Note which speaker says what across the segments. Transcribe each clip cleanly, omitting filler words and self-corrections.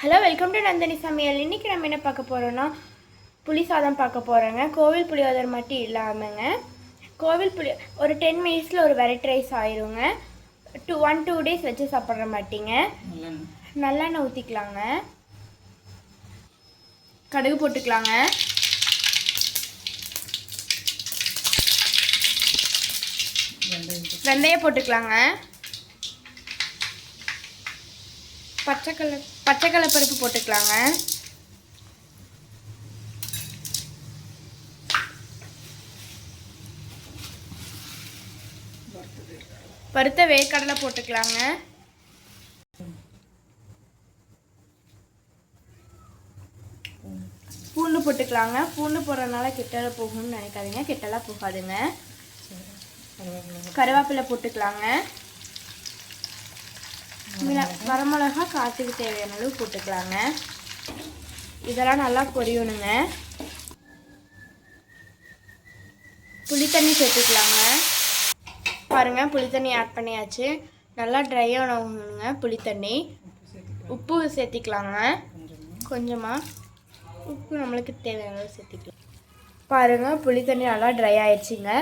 Speaker 1: Hello, welcome to Nandini சமையல். இன்றைக்கி நம்ம என்ன பார்க்க போகிறோன்னா புளி சாதம் பார்க்க போகிறோங்க. கோவில் புளியோதரை மட்டும் இல்லாமங்க, கோவில் புளி ஒரு 10 மினிட்ஸில் ஒரு வெரைட்டி ரைஸ் ஆயிருங்க. 2 டேஸ் வச்சு சாப்பிட்ற மாட்டிங்க. நல்லெண்ணெய் ஊற்றிக்கலாங்க, கடுகு போட்டுக்கலாங்க, வெந்தயம் போட்டுக்கலாங்க, பச்சைக்கடலை பருப்பு போட்டுக்கலாங்க, வறுத்த வேர்க்கடலை போட்டுக்கலாங்க, பூண்டு போட்டுக்கலாங்க. பூண்டு போடுறதுனால கெட்டலை போகும்னு நினைக்காதீங்க, கெட்டெல்லாம் போகாதுங்க. கருவேப்பிலை போட்டுக்கலாங்க, வரமிளகா காற்றுக்கு தேவையான அளவு போட்டுக்கலாங்க. இதெல்லாம் நல்லா பொரியணுங்க. புளித்தண்ணி சேர்த்துக்கலாங்க. பாருங்கள், புளித்தண்ணி ஆட் பண்ணியாச்சு. நல்லா ட்ரை ஆகணுங்க புளித்தண்ணி. உப்பு சேர்த்திக்கலாங்க, கொஞ்சமாக உப்பு நம்மளுக்கு தேவையான அளவு சேர்த்திக்கலாம். பாருங்கள், புளித்தண்ணி நல்லா ட்ரை ஆயிடுச்சுங்க.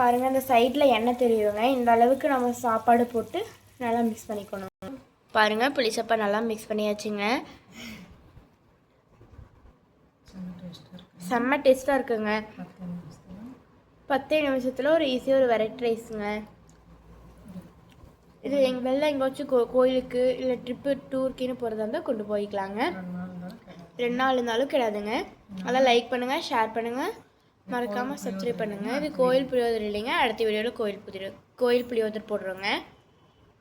Speaker 1: பாருங்கள், இந்த சைடில் எண்ணெய் தெரியுங்க. இந்த அளவுக்கு நம்ம சாப்பாடு போட்டு நல்லா மிக்ஸ் பண்ணிக்கணும். பாருங்கள், புளிச்சப்பா நல்லா மிக்ஸ் பண்ணியாச்சுங்க. செம்ம டேஸ்ட்டாக இருக்குங்க. 10 நிமிஷத்தில் ஒரு ஈஸியாக ஒரு வெரைட்டி ரைஸுங்க. இது வெளில எங்கேயாச்சும் கோயிலுக்கு இல்லை ட்ரிப்பு டூருக்குன்னு போகிறதா இருந்தால் கொண்டு போய்க்கலாங்க. 2 நாள் இருந்தாலும் கிடையாதுங்க. அதெல்லாம் லைக் பண்ணுங்கள், ஷேர் பண்ணுங்கள், மறக்காமல் சப்ஸ்கிரைப் பண்ணுங்கள். இது கோயில் புளியோதரை இல்லைங்க. அடுத்த வீடியோவில் கோயில் புளியோதரை போடுறோங்க.